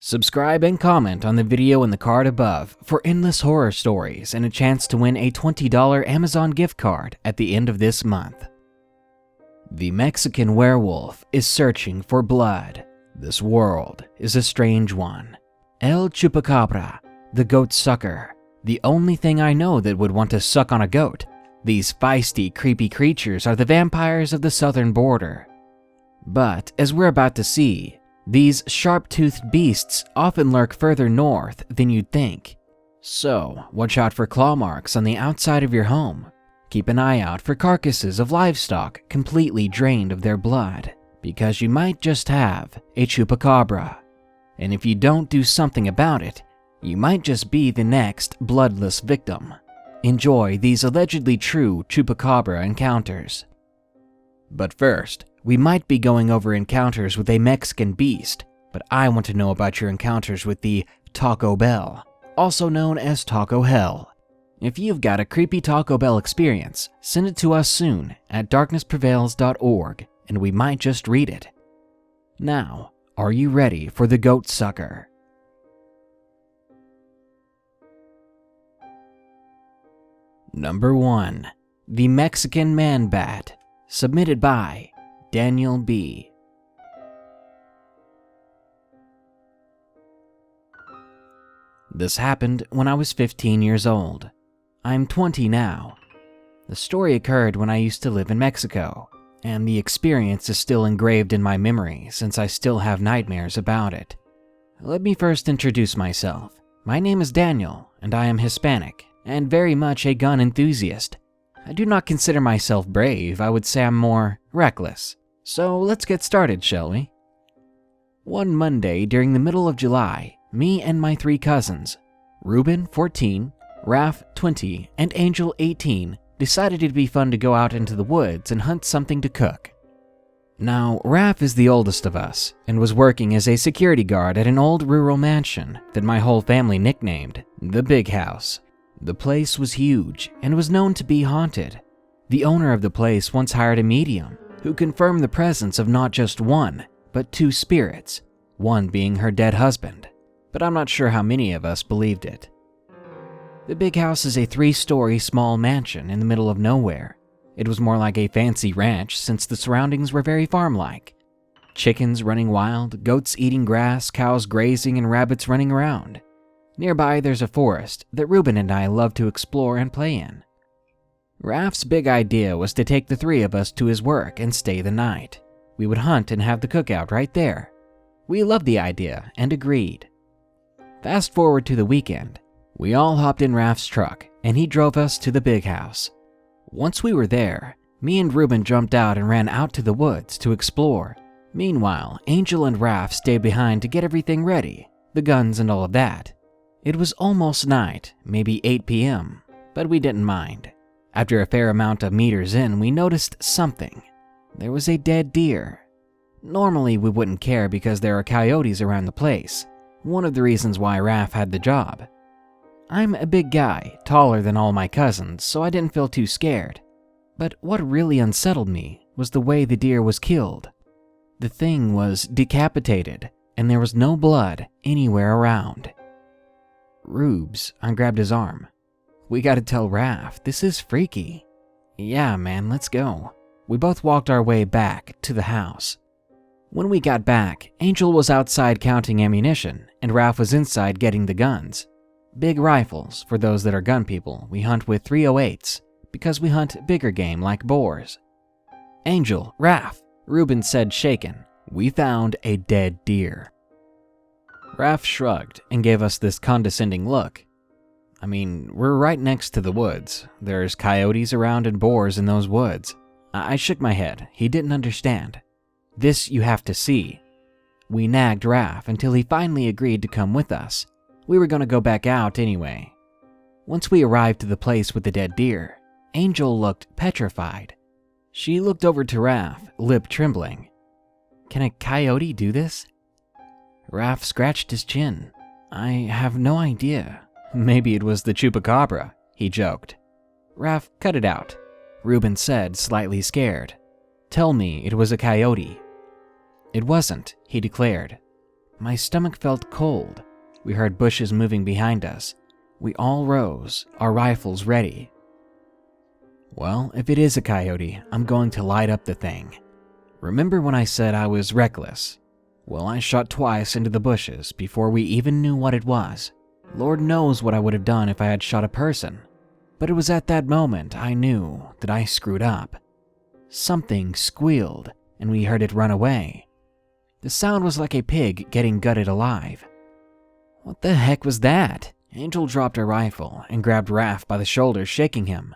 Subscribe and comment on the video in the card above for endless horror stories and a chance to win a $20 Amazon gift card at the end of this month. The Mexican werewolf is searching for blood. This world is a strange one. El Chupacabra, the goat sucker. The only thing I know that would want to suck on a goat. These feisty, creepy creatures are the vampires of the southern border. But, as we're about to see, these sharp-toothed beasts often lurk further north than you'd think. So, watch out for claw marks on the outside of your home. Keep an eye out for carcasses of livestock completely drained of their blood, because you might just have a chupacabra. And if you don't do something about it, you might just be the next bloodless victim. Enjoy these allegedly true chupacabra encounters. But first, we might be going over encounters with a Mexican beast, but I want to know about your encounters with the Taco Bell, also known as Taco Hell. If you've got a creepy Taco Bell experience, send it to us soon at darknessprevails.org and we might just read it. Now, are you ready for the goat sucker? Number 1. The Mexican Manbat, submitted by Daniel B. This happened when I was 15 years old. I'm 20 now. The story occurred when I used to live in Mexico, and the experience is still engraved in my memory since I still have nightmares about it. Let me first introduce myself. My name is Daniel, and I am Hispanic, and very much a gun enthusiast. I do not consider myself brave, I would say I'm more reckless. So let's get started, shall we? One Monday during the middle of July, me and my 3 cousins, Ruben, 14, Raph, 20, and Angel, 18, decided it'd be fun to go out into the woods and hunt something to cook. Now, Raph is the oldest of us, and was working as a security guard at an old rural mansion that my whole family nicknamed the Big House. The place was huge and was known to be haunted. The owner of the place once hired a medium who confirmed the presence of not just one, but 2 spirits, one being her dead husband, but I'm not sure how many of us believed it. The Big House is a 3-story small mansion in the middle of nowhere. It was more like a fancy ranch since the surroundings were very farm-like. Chickens running wild, goats eating grass, cows grazing, and rabbits running around. Nearby there's a forest that Ruben and I love to explore and play in. Raph's big idea was to take the 3 of us to his work and stay the night. We would hunt and have the cookout right there. We loved the idea and agreed. Fast forward to the weekend. We all hopped in Raph's truck and he drove us to the Big House. Once we were there, me and Ruben jumped out and ran out to the woods to explore. Meanwhile, Angel and Raph stayed behind to get everything ready, the guns and all of that. It was almost night, maybe 8 p.m., but we didn't mind. After a fair amount of meters in, we noticed something. There was a dead deer. Normally we wouldn't care because there are coyotes around the place, one of the reasons why Raph had the job. I'm a big guy, taller than all my cousins, so I didn't feel too scared. But what really unsettled me was the way the deer was killed. The thing was decapitated, and there was no blood anywhere around. Rubes, I grabbed his arm. We gotta tell Raph, this is freaky. Yeah, man, let's go. We both walked our way back to the house. When we got back, Angel was outside counting ammunition, and Raph was inside getting the guns. Big rifles, for those that are gun people. We hunt with 308s, because we hunt bigger game like boars. Angel, Raph, Ruben said shaken, we found a dead deer. Raph shrugged and gave us this condescending look. I mean, we're right next to the woods. There's coyotes around and boars in those woods. I shook my head. He didn't understand. This you have to see. We nagged Raph until he finally agreed to come with us. We were going to go back out anyway. Once we arrived to the place with the dead deer, Angel looked petrified. She looked over to Raph, lip trembling. Can a coyote do this? Raph scratched his chin. I have no idea. Maybe it was the Chupacabra, he joked. Raph, cut it out, Ruben said, slightly scared. Tell me it was a coyote. It wasn't, he declared. my stomach felt cold. We heard bushes moving behind us. We all rose, our rifles ready. Well, if it is a coyote, I'm going to light up the thing. Remember when I said I was reckless? Well, I shot twice into the bushes before we even knew what it was. Lord knows what I would have done if I had shot a person. But it was at that moment I knew that I screwed up. Something squealed, and we heard it run away. The sound was like a pig getting gutted alive. What the heck was that? Angel dropped her rifle and grabbed Raph by the shoulder, shaking him.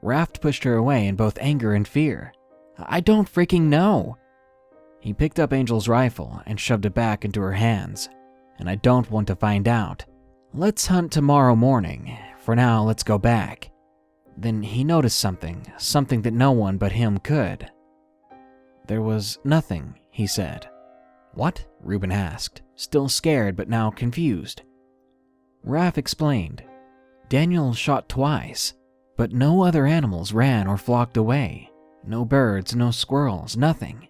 Raph pushed her away in both anger and fear. I don't freaking know. He picked up Angel's rifle and shoved it back into her hands. And I don't want to find out. Let's hunt tomorrow morning. For now, let's go back. Then he noticed something that no one but him could. There was nothing, he said. What? Reuben asked, still scared but now confused. Raph explained. Daniel shot twice, but no other animals ran or flocked away. No birds, no squirrels, nothing.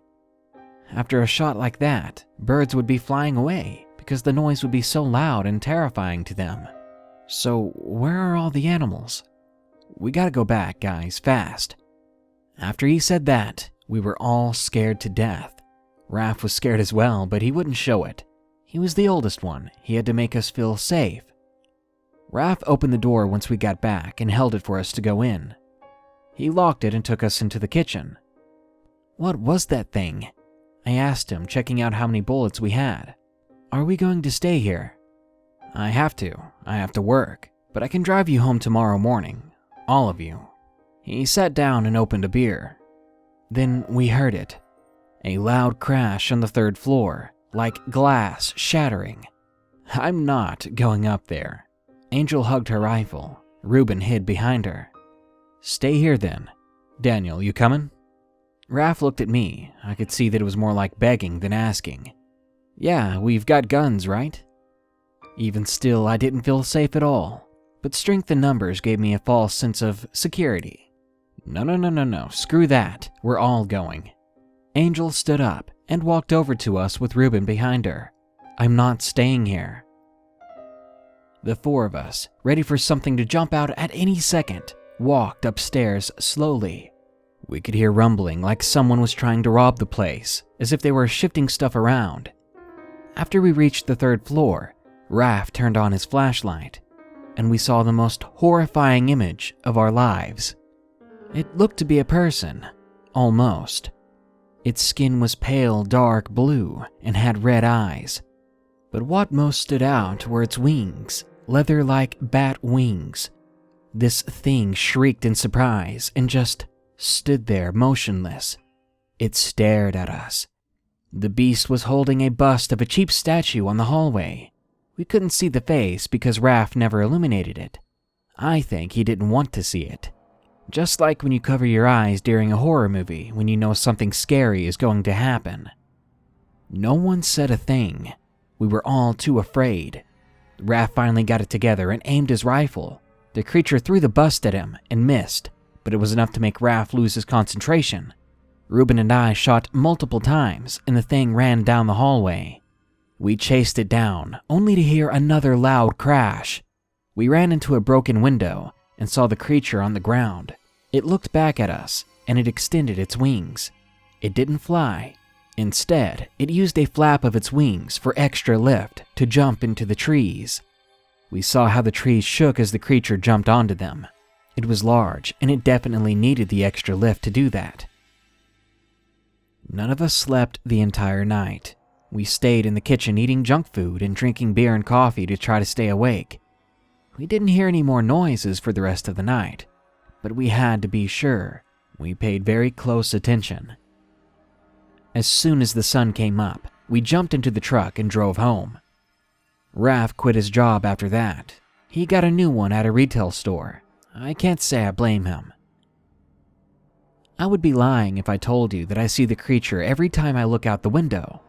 After a shot like that, birds would be flying away because the noise would be so loud and terrifying to them. So where are all the animals? We gotta go back, guys, fast. After he said that, we were all scared to death. Raph was scared as well, but he wouldn't show it. He was the oldest one. He had to make us feel safe. Raph opened the door once we got back and held it for us to go in. He locked it and took us into the kitchen. What was that thing? I asked him, checking out how many bullets we had. Are we going to stay here? I have to work, but I can drive you home tomorrow morning. All of you. He sat down and opened a beer. Then we heard it. A loud crash on the 3rd floor, like glass shattering. I'm not going up there. Angel hugged her rifle. Reuben hid behind her. Stay here then. Daniel, you coming? Raph looked at me. I could see that it was more like begging than asking. Yeah, we've got guns, right? Even still, I didn't feel safe at all. But strength in numbers gave me a false sense of security. No, screw that. We're all going. Angel stood up and walked over to us with Reuben behind her. I'm not staying here. The 4 of us, ready for something to jump out at any second, walked upstairs slowly. We could hear rumbling like someone was trying to rob the place, as if they were shifting stuff around. After we reached the 3rd floor, Raph turned on his flashlight, and we saw the most horrifying image of our lives. It looked to be a person, almost. Its skin was pale dark blue and had red eyes. But what most stood out were its wings, leather-like bat wings. This thing shrieked in surprise and just stood there motionless. It stared at us. The beast was holding a bust of a cheap statue on the hallway. We couldn't see the face because Raph never illuminated it. I think he didn't want to see it. Just like when you cover your eyes during a horror movie when you know something scary is going to happen. No one said a thing. We were all too afraid. Raph finally got it together and aimed his rifle. The creature threw the bust at him and missed, but it was enough to make Raph lose his concentration. Reuben and I shot multiple times, and the thing ran down the hallway. We chased it down, only to hear another loud crash. We ran into a broken window and saw the creature on the ground. It looked back at us, and it extended its wings. It didn't fly. Instead, it used a flap of its wings for extra lift to jump into the trees. We saw how the trees shook as the creature jumped onto them. It was large, and it definitely needed the extra lift to do that. None of us slept the entire night. We stayed in the kitchen eating junk food and drinking beer and coffee to try to stay awake. We didn't hear any more noises for the rest of the night, but we had to be sure. We paid very close attention. As soon as the sun came up, we jumped into the truck and drove home. Raph quit his job after that. He got a new one at a retail store. I can't say I blame him. I would be lying if I told you that I see the creature every time I look out the window.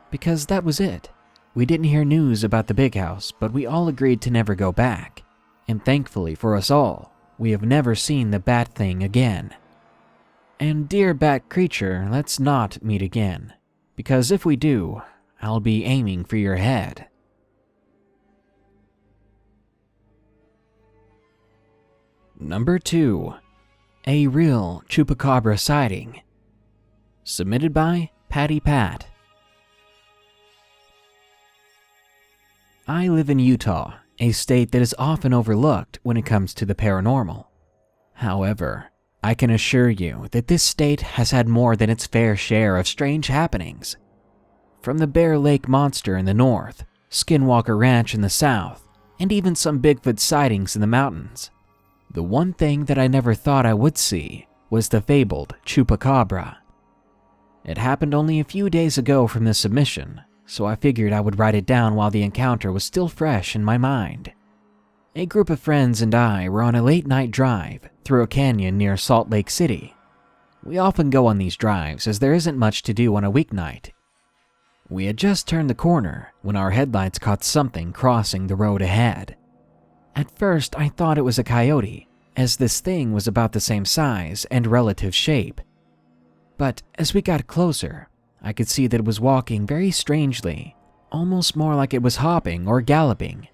Because that was it. We didn't hear news about the big house, but we all agreed to never go back. And thankfully for us all, we have never seen the bat thing again. And dear bat creature, let's not meet again. Because if we do, I'll be aiming for your head. Number 2. A real Chupacabra sighting. Submitted by Patty Pat. I live in Utah, a state that is often overlooked when it comes to the paranormal. However, I can assure you that this state has had more than its fair share of strange happenings. From the Bear Lake Monster in the north, Skinwalker Ranch in the south, and even some Bigfoot sightings in the mountains. The one thing that I never thought I would see was the fabled Chupacabra. It happened only a few days ago from this submission, so I figured I would write it down while the encounter was still fresh in my mind. A group of friends and I were on a late-night drive through a canyon near Salt Lake City. We often go on these drives as there isn't much to do on a weeknight. We had just turned the corner when our headlights caught something crossing the road ahead. At first, I thought it was a coyote, as this thing was about the same size and relative shape. But as we got closer, I could see that it was walking very strangely, almost more like it was hopping or galloping.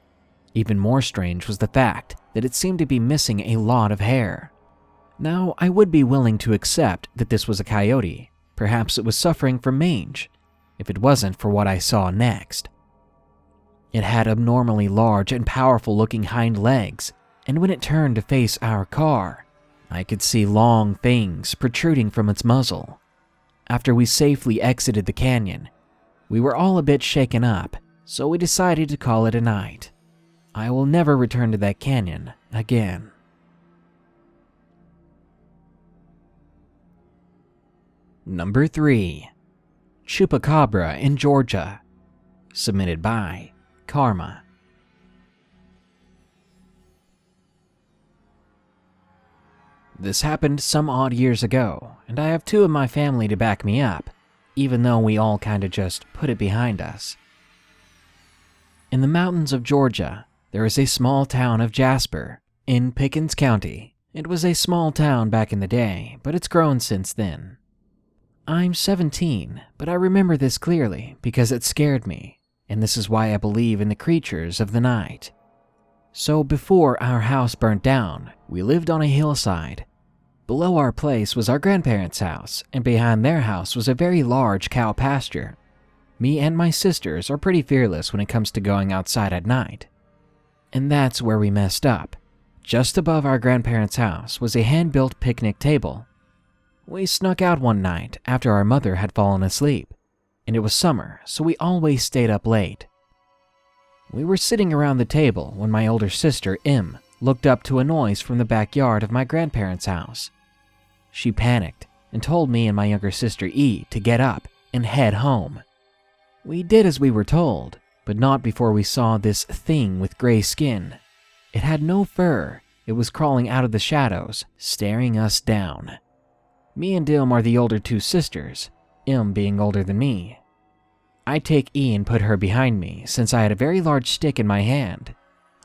Even more strange was the fact that it seemed to be missing a lot of hair. Now, I would be willing to accept that this was a coyote. Perhaps it was suffering from mange, if it wasn't for what I saw next. It had abnormally large and powerful looking hind legs, and when it turned to face our car, I could see long fangs protruding from its muzzle. After we safely exited the canyon, we were all a bit shaken up, so we decided to call it a night. I will never return to that canyon again. Number 3. Chupacabra in Georgia. Submitted by Karma. This happened some odd years ago, and I have 2 of my family to back me up, even though we all kinda just put it behind us. In the mountains of Georgia, there is a small town of Jasper, in Pickens County. It was a small town back in the day, but it's grown since then. I'm 17, but I remember this clearly because it scared me, and this is why I believe in the creatures of the night. So before our house burnt down, we lived on a hillside. Below our place was our grandparents' house, and behind their house was a very large cow pasture. Me and my sisters are pretty fearless when it comes to going outside at night. And that's where we messed up. Just above our grandparents' house was a hand-built picnic table. We snuck out one night after our mother had fallen asleep, and it was summer, so we always stayed up late. We were sitting around the table when my older sister, Im, looked up to a noise from the backyard of my grandparents' house. She panicked and told me and my younger sister, E, to get up and head home. We did as we were told, but not before we saw this thing with gray skin. It had no fur. It was crawling out of the shadows, staring us down. Me and Im are the older 2 sisters, Im being older than me. I take E and put her behind me since I had a very large stick in my hand.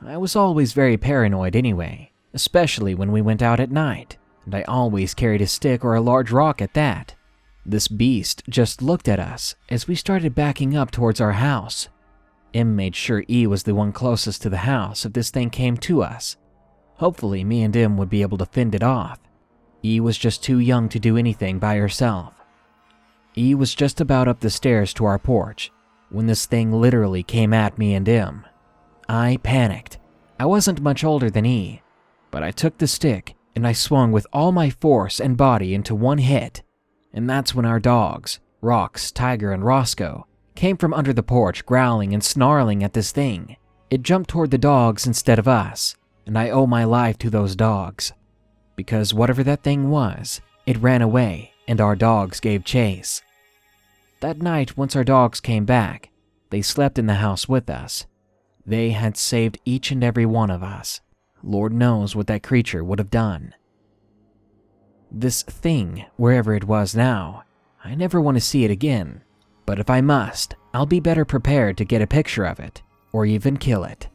I was always very paranoid anyway, especially when we went out at night, and I always carried a stick or a large rock at that. This beast just looked at us as we started backing up towards our house. Im made sure E was the one closest to the house if this thing came to us. Hopefully me and Im would be able to fend it off. E was just too young to do anything by herself. E was just about up the stairs to our porch when this thing literally came at me and Im. I panicked. I wasn't much older than E, but I took the stick and I swung with all my force and body into one hit. And that's when our dogs, Rox, Tiger, and Roscoe, came from under the porch growling and snarling at this thing. It jumped toward the dogs instead of us, and I owe my life to those dogs. Because whatever that thing was, it ran away and our dogs gave chase. That night, once our dogs came back, they slept in the house with us. They had saved each and every one of us. Lord knows what that creature would have done. This thing, wherever it was now, I never want to see it again. But if I must, I'll be better prepared to get a picture of it, or even kill it.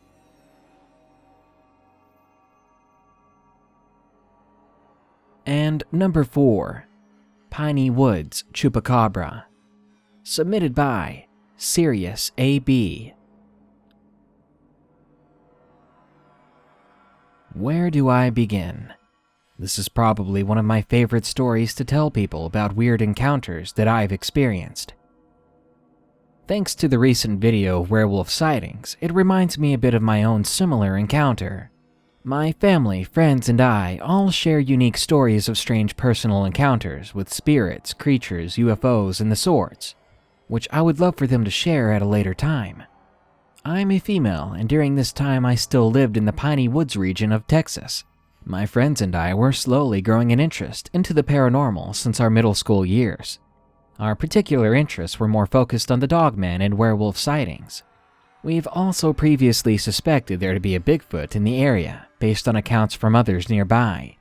And number 4, Piney Woods Chupacabra. Submitted by Sirius AB. Where do I begin? This is probably one of my favorite stories to tell people about weird encounters that I've experienced. Thanks to the recent video of werewolf sightings, it reminds me a bit of my own similar encounter. My family, friends, and I all share unique stories of strange personal encounters with spirits, creatures, UFOs, and the sorts, which I would love for them to share at a later time. I'm a female, and during this time I still lived in the Piney Woods region of Texas. My friends and I were slowly growing an interest into the paranormal since our middle school years. Our particular interests were more focused on the dogman and werewolf sightings. We've also previously suspected there to be a Bigfoot in the area, based on accounts from others nearby.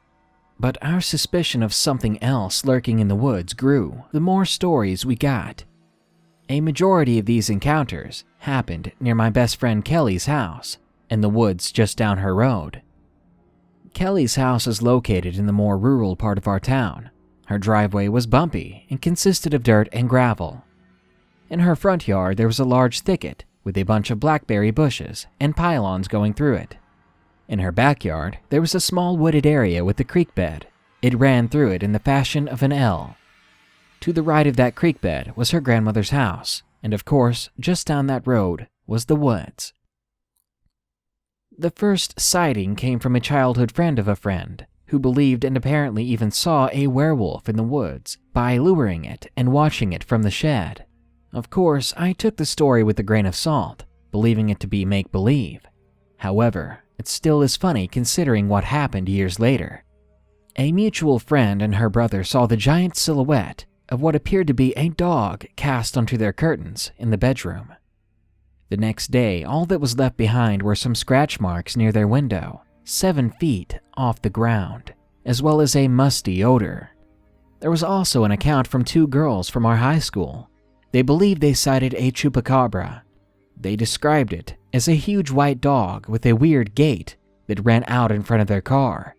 But our suspicion of something else lurking in the woods grew the more stories we got. A majority of these encounters happened near my best friend Kelly's house, in the woods just down her road. Kelly's house is located in the more rural part of our town. Her driveway was bumpy and consisted of dirt and gravel. In her front yard there was a large thicket with a bunch of blackberry bushes and pylons going through it. In her backyard there was a small wooded area with a creek bed. It ran through it in the fashion of an L. To the right of that creek bed was her grandmother's house, and of course, just down that road was the woods. The first sighting came from a childhood friend of a friend, who believed and apparently even saw a werewolf in the woods by luring it and watching it from the shed. Of course, I took the story with a grain of salt, believing it to be make-believe. However, it still is funny considering what happened years later. A mutual friend and her brother saw the giant silhouette of what appeared to be a dog cast onto their curtains in the bedroom. The next day, all that was left behind were some scratch marks near their window, 7 feet off the ground, as well as a musty odor. There was also an account from 2 girls from our high school. They believed they sighted a chupacabra. They described it as a huge white dog with a weird gait that ran out in front of their car.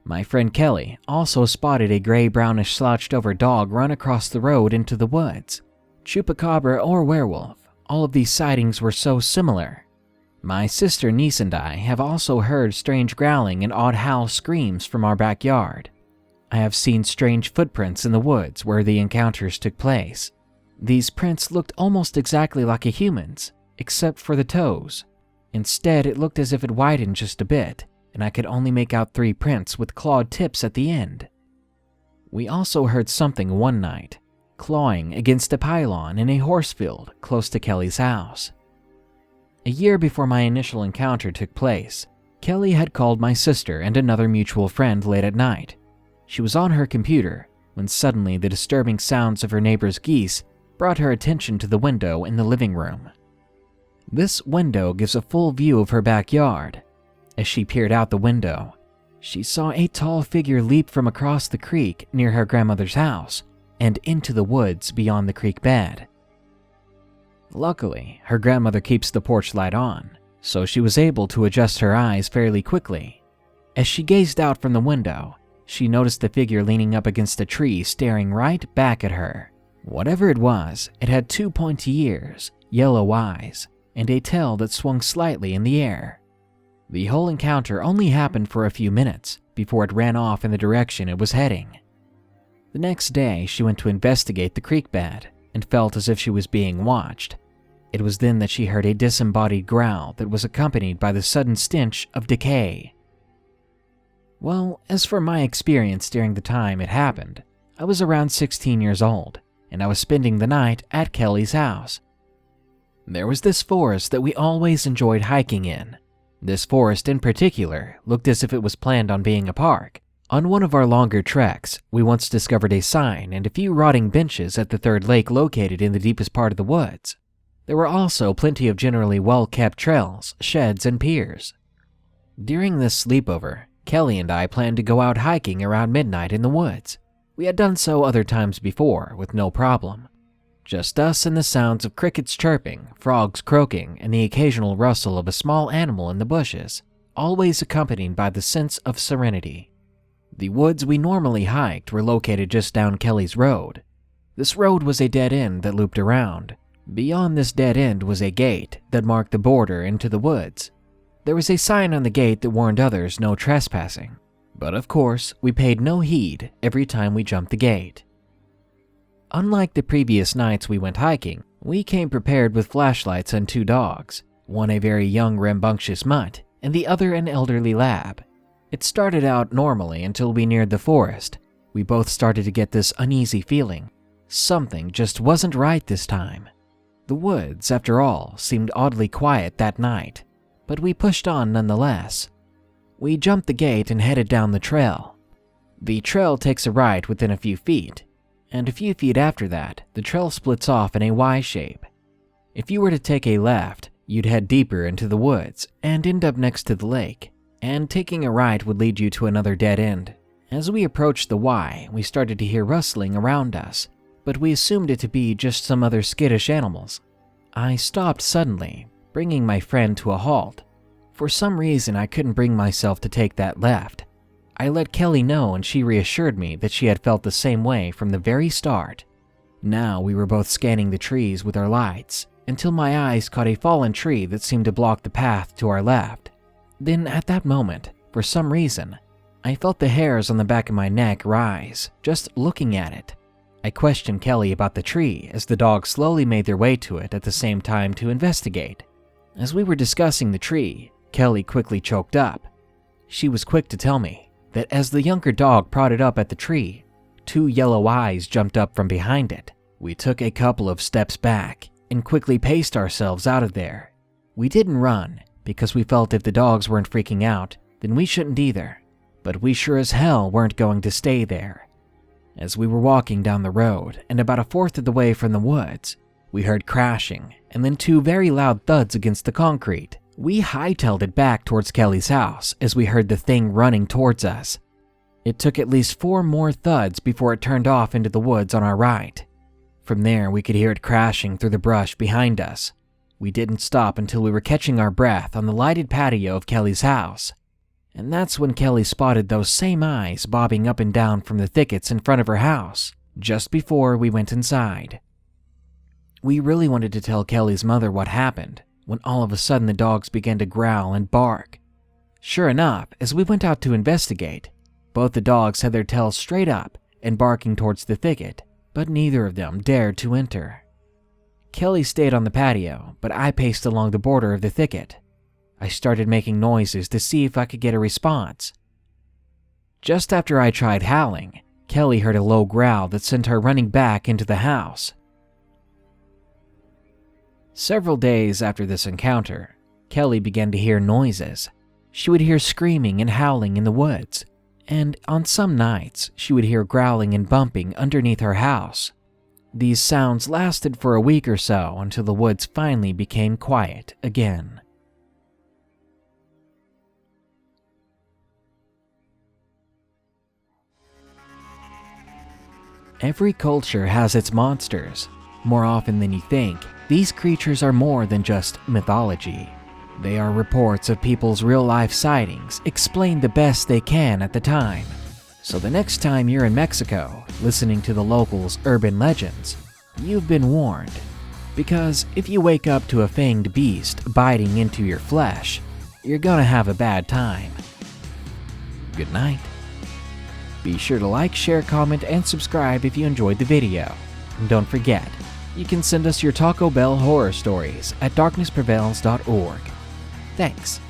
My friend Kelly also spotted a gray-brownish slouched-over dog run across the road into the woods. Chupacabra or werewolf, all of these sightings were so similar. My sister, niece, and I have also heard strange growling and odd howl screams from our backyard. I have seen strange footprints in the woods where the encounters took place. These prints looked almost exactly like a human's, except for the toes. Instead, it looked as if it widened just a bit, and I could only make out 3 prints with clawed tips at the end. We also heard something one night, clawing against a pylon in a horse field close to Kelly's house. A year before my initial encounter took place, Kelly had called my sister and another mutual friend late at night. She was on her computer when suddenly the disturbing sounds of her neighbor's geese brought her attention to the window in the living room. This window gives a full view of her backyard. As she peered out the window, she saw a tall figure leap from across the creek near her grandmother's house and into the woods beyond the creek bed. Luckily, her grandmother keeps the porch light on, so she was able to adjust her eyes fairly quickly. As she gazed out from the window, she noticed the figure leaning up against a tree staring right back at her. Whatever it was, it had 2 pointy ears, yellow eyes, and a tail that swung slightly in the air. The whole encounter only happened for a few minutes before it ran off in the direction it was heading. The next day, she went to investigate the creek bed and felt as if she was being watched. It was then that she heard a disembodied growl that was accompanied by the sudden stench of decay. Well, as for my experience during the time it happened, I was around 16 years old, and I was spending the night at Kelly's house. There was this forest that we always enjoyed hiking in. This forest in particular looked as if it was planned on being a park. On one of our longer treks, we once discovered a sign and a few rotting benches at the third lake located in the deepest part of the woods. There were also plenty of generally well-kept trails, sheds, and piers. During this sleepover, Kelly and I planned to go out hiking around midnight in the woods. We had done so other times before with no problem. Just us and the sounds of crickets chirping, frogs croaking, and the occasional rustle of a small animal in the bushes, always accompanied by the sense of serenity. The woods we normally hiked were located just down Kelly's road. This road was a dead end that looped around, Beyond this dead end was a gate that marked the border into the woods. There was a sign on the gate that warned others no trespassing, but of course, we paid no heed every time we jumped the gate. Unlike the previous nights we went hiking, we came prepared with flashlights and 2 dogs, one a very young rambunctious mutt, and the other an elderly lab. It started out normally until we neared the forest. We both started to get this uneasy feeling. Something just wasn't right this time. The woods, after all, seemed oddly quiet that night, but we pushed on nonetheless. We jumped the gate and headed down the trail. The trail takes a right within a few feet, and a few feet after that, the trail splits off in a Y shape. If you were to take a left, you'd head deeper into the woods and end up next to the lake, and taking a right would lead you to another dead end. As we approached the Y, we started to hear rustling around us, but we assumed it to be just some other skittish animals. I stopped suddenly, bringing my friend to a halt. For some reason, I couldn't bring myself to take that left. I let Kelly know and she reassured me that she had felt the same way from the very start. Now we were both scanning the trees with our lights, until my eyes caught a fallen tree that seemed to block the path to our left. Then at that moment, for some reason, I felt the hairs on the back of my neck rise, just looking at it. I questioned Kelly about the tree as the dogs slowly made their way to it at the same time to investigate. As we were discussing the tree, Kelly quickly choked up. She was quick to tell me that as the younger dog prodded up at the tree, 2 yellow eyes jumped up from behind it. We took a couple of steps back and quickly paced ourselves out of there. We didn't run because we felt if the dogs weren't freaking out, then we shouldn't either. But we sure as hell weren't going to stay there. As we were walking down the road and about 1/4 of the way from the woods, we heard crashing and then 2 very loud thuds against the concrete. We hightailed it back towards Kelly's house as we heard the thing running towards us. It took at least 4 more thuds before it turned off into the woods on our right. From there, we could hear it crashing through the brush behind us. We didn't stop until we were catching our breath on the lighted patio of Kelly's house. And that's when Kelly spotted those same eyes bobbing up and down from the thickets in front of her house, just before we went inside. We really wanted to tell Kelly's mother what happened, when all of a sudden the dogs began to growl and bark. Sure enough, as we went out to investigate, both the dogs had their tails straight up and barking towards the thicket, but neither of them dared to enter. Kelly stayed on the patio, but I paced along the border of the thicket. I started making noises to see if I could get a response. Just after I tried howling, Kelly heard a low growl that sent her running back into the house. Several days after this encounter, Kelly began to hear noises. She would hear screaming and howling in the woods, and on some nights, she would hear growling and bumping underneath her house. These sounds lasted for a week or so until the woods finally became quiet again. Every culture has its monsters. More often than you think, these creatures are more than just mythology. They are reports of people's real-life sightings explained the best they can at the time. So the next time you're in Mexico, listening to the locals' urban legends, you've been warned. Because if you wake up to a fanged beast biting into your flesh, you're gonna have a bad time. Good night. Be sure to like, share, comment, and subscribe if you enjoyed the video. And don't forget, you can send us your Taco Bell horror stories at darknessprevails.org. Thanks.